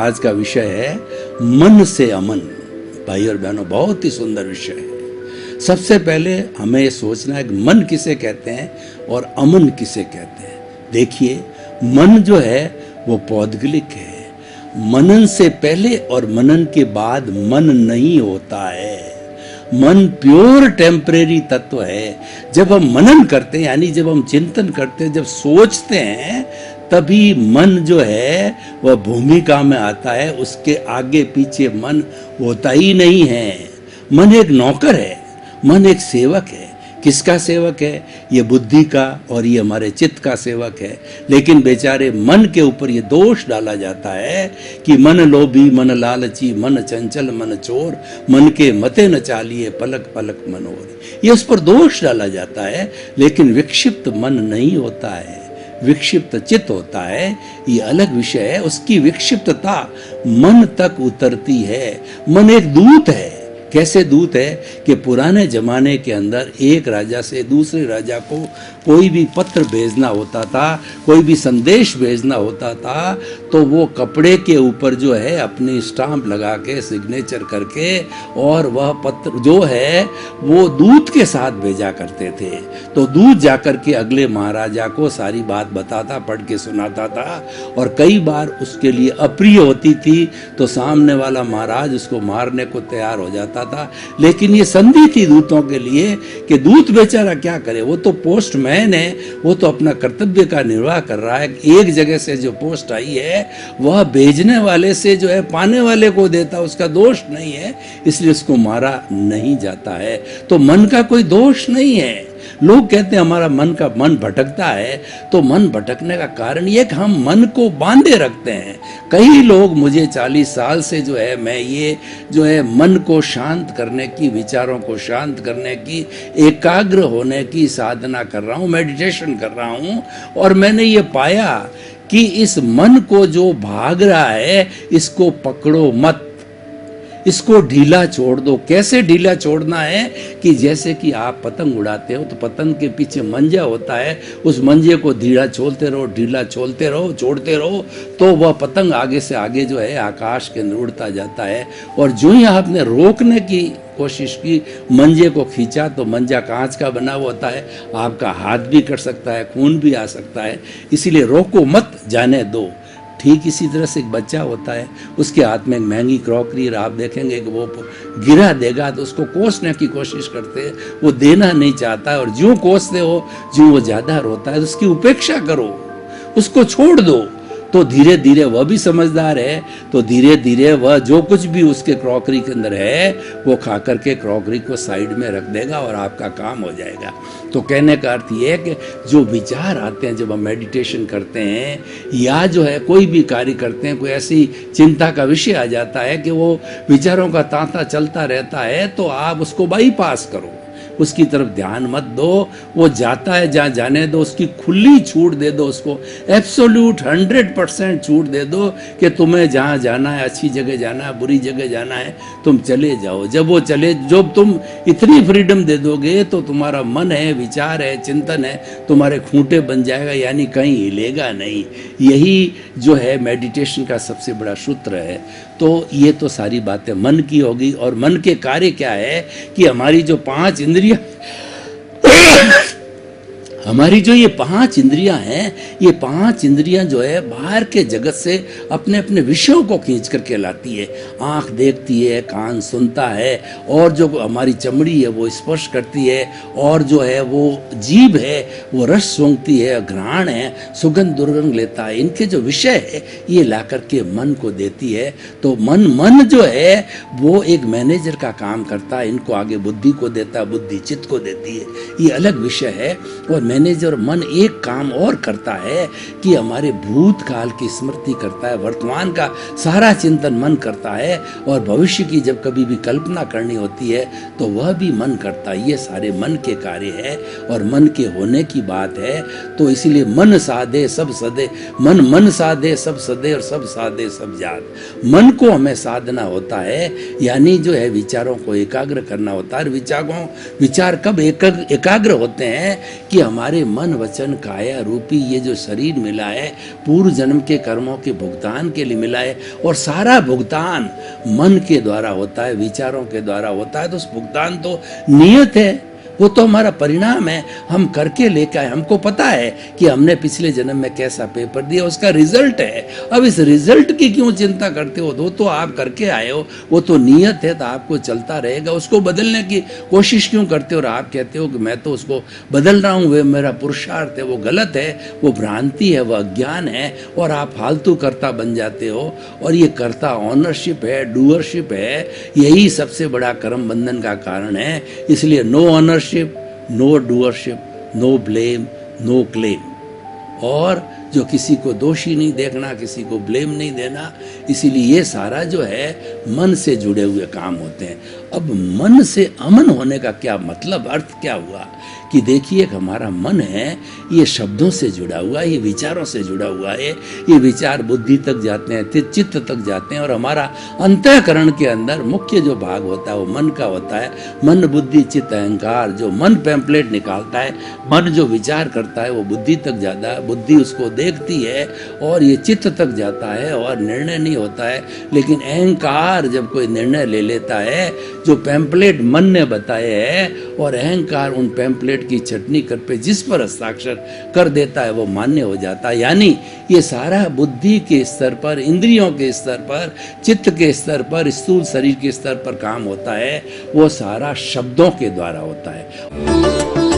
आज का विषय है मन से अमन। भाई और बहनों, बहुत ही सुंदर विषय है। सबसे पहले हमें ये सोचना है कि मन किसे कहते हैं और अमन किसे कहते हैं। देखिए, मन जो है वो पौद्गलिक है। मनन से पहले और मनन के बाद मन नहीं होता है। मन प्योर टेम्परेरी तत्व है। जब हम मनन करते हैं, यानी जब हम चिंतन करते हैं, जब सोचते हैं, तभी मन जो है वह भूमिका में आता है। उसके आगे पीछे मन होता ही नहीं है। मन एक नौकर है, मन एक सेवक है। किसका सेवक है? ये बुद्धि का और ये हमारे चित्त का सेवक है। लेकिन बेचारे मन के ऊपर ये दोष डाला जाता है कि मन लोभी, मन लालची, मन चंचल, मन चोर, मन के मते न चालिए, पलक पलक मनोहर। ये उस पर दोष डाला जाता है। लेकिन विक्षिप्त मन नहीं होता है, विक्षिप्त चित्त होता है। ये अलग विषय है। उसकी विक्षिप्तता मन तक उतरती है। मन एक दूत है। कैसे दूत है कि पुराने जमाने के अंदर एक राजा से दूसरे राजा को कोई भी पत्र भेजना होता था, कोई भी संदेश भेजना होता था, तो वो कपड़े के ऊपर जो है अपनी स्टाम्प लगा के सिग्नेचर करके और वह पत्र जो है वो दूत के साथ भेजा करते थे। तो दूत जाकर के अगले महाराजा को सारी बात बताता, पढ़ के सुनाता था। और कई बार उसके लिए अप्रिय होती थी तो सामने वाला महाराज उसको मारने को तैयार हो जाता था। लेकिन ये संधि थी दूतों के लिए कि दूत बेचारा क्या करे, वो तो पोस्टमैन है, वो तो अपना कर्तव्य का निर्वाह कर रहा है। एक जगह से जो पोस्ट आई है वह भेजने वाले से जो है पाने वाले को देता, उसका दोष नहीं है, इसलिए उसको मारा नहीं जाता है। तो मन का कोई दोष नहीं है। लोग कहते हैं हमारा मन भटकता है। तो मन भटकने का कारण ये कि हम मन को बांधे रखते हैं। कई लोग, मुझे 40 साल से जो है मैं ये जो है मन को शांत करने की, विचारों को शांत करने की, एकाग्र होने की साधना कर रहा हूँ, मेडिटेशन कर रहा हूँ। और मैंने ये पाया कि इस मन को जो भाग रहा है इसको पकड़ो मत, इसको ढीला छोड़ दो। कैसे ढीला छोड़ना है कि जैसे कि आप पतंग उड़ाते हो तो पतंग के पीछे मंजा होता है, उस मंजे को ढीला छोड़ते रहो, ढीला छोड़ते रहो, छोड़ते रहो, तो वह पतंग आगे से आगे जो है आकाश के अंदर उड़ता जाता है। और जो ही आपने रोकने की कोशिश की, मंजे को खींचा, तो मंजा कांच का बना हुआ होता है, आपका हाथ भी कट सकता है, खून भी आ सकता है। इसीलिए रोको मत, जाने दो। ठीक इसी तरह से एक बच्चा होता है, उसके हाथ में एक महंगी क्रॉकरी, और आप देखेंगे कि वो गिरा देगा तो उसको कोसने की कोशिश करते हैं, वो देना नहीं चाहता। और ज्यों कोसते हो ज्यों वो ज्यादा रोता है, तो उसकी उपेक्षा करो, उसको छोड़ दो। तो धीरे धीरे वह भी समझदार है, तो धीरे धीरे वह जो कुछ भी उसके क्रॉकरी के अंदर है वो खा करके क्रॉकरी को साइड में रख देगा और आपका काम हो जाएगा। तो कहने का अर्थ ये है कि जो विचार आते हैं जब हम मेडिटेशन करते हैं या जो है कोई भी कार्य करते हैं, कोई ऐसी चिंता का विषय आ जाता है कि वो विचारों का तांता चलता रहता है, तो आप उसको बाईपास करो, उसकी तरफ ध्यान मत दो। वो जाता है जहाँ जाने दो, उसकी खुली छूट दे दो, उसको एब्सोल्यूट 100% छूट दे दो कि तुम्हें जहाँ जाना है, अच्छी जगह जाना है, बुरी जगह जाना है, तुम चले जाओ। जब वो चले, जब तुम इतनी फ्रीडम दे दोगे तो तुम्हारा मन है, विचार है, चिंतन है, तुम्हारे खूंटे बन जाएगा, यानी कहीं हिलेगा नहीं। यही जो है मेडिटेशन का सबसे बड़ा सूत्र है। तो ये तो सारी बातें मन की होगी। और मन के कार्य क्या है कि हमारी जो 5 इंद्रियां हमारी जो ये 5 इंद्रियां हैं, ये 5 इंद्रियां जो है बाहर के जगत से अपने अपने विषयों को खींच करके लाती है। आंख देखती है, कान सुनता है, और जो हमारी चमड़ी है वो स्पर्श करती है, और जो है वो जीभ है वो रस सूंघती है, घ्राण है सुगंध दुर्गंध लेता है। इनके जो विषय है ये ला करके मन को देती है। तो मन जो है वो एक मैनेजर का काम करता है, इनको आगे बुद्धि को देता है, बुद्धि चित्त को देती है, ये अलग विषय है। और मैनेजर मन एक काम और करता है कि हमारे भूतकाल की स्मृति करता है, वर्तमान का सारा चिंतन मन करता है, और भविष्य की जब कभी भी कल्पना करनी होती है तो वह भी मन करता है। ये सारे मन के कार्य है और मन के होने की बात है। तो इसलिए मन साधे सब सदे, मन साधे सब सदे, और सब साधे सब जात। मन को हमें साधना होता है, यानी जो है विचारों को एकाग्र करना होता है। विचार कब एकाग्र होते हैं कि हमारे हमारे मन वचन काया रूपी ये जो शरीर मिला है पूर्व जन्म के कर्मों के भुगतान के लिए मिला है, और सारा भुगतान मन के द्वारा होता है, विचारों के द्वारा होता है। तो उस भुगतान तो नियत है, वो तो हमारा परिणाम है, हम करके लेके आए। हमको पता है कि हमने पिछले जन्म में कैसा पेपर दिया, उसका रिजल्ट है। अब इस रिजल्ट की क्यों चिंता करते हो? वो तो आप करके आए हो, वो तो नियत है, तो आपको चलता रहेगा। उसको बदलने की कोशिश क्यों करते हो? और आप कहते हो कि मैं तो उसको बदल रहा हूँ, वे मेरा पुरुषार्थ है। वो गलत है, वो भ्रांति है, वो अज्ञान है, और आप फालतू कर्ता बन जाते हो। और ये कर्ता ऑनरशिप है, डूअरशिप है, यही सबसे बड़ा कर्म बंधन का कारण है। इसलिए no ownership, no doership, no blame, no claim. और जो किसी को दोषी नहीं देखना, किसी को ब्लेम नहीं देना। इसीलिए ये सारा जो है मन से जुड़े हुए काम होते हैं। अब मन से अमन होने का क्या मतलब, अर्थ क्या हुआ कि देखिए हमारा मन है, ये शब्दों से जुड़ा हुआ है, ये विचारों से जुड़ा हुआ है। ये विचार बुद्धि तक जाते हैं, चित्त तक जाते हैं, और हमारा अंतःकरण के अंदर मुख्य जो भाग होता है वो मन का होता है। मन बुद्धि चित्त अहंकार, जो मन पैम्पलेट निकालता है, मन जो विचार करता है वो बुद्धि तक जाता है, बुद्धि उसको देखती है और ये चित्त तक जाता है और निर्णय नहीं होता है। लेकिन अहंकार जब कोई निर्णय ले लेता है, जो पैम्पलेट मन ने बताए है, और अहंकार उन पैम्पलेट की चटनी कर पे जिस पर हस्ताक्षर कर देता है वो मान्य हो जाता है। यानी ये सारा बुद्धि के स्तर पर, इंद्रियों के स्तर पर, चित्त के स्तर पर, स्थूल शरीर के स्तर पर काम होता है, वो सारा शब्दों के द्वारा होता है।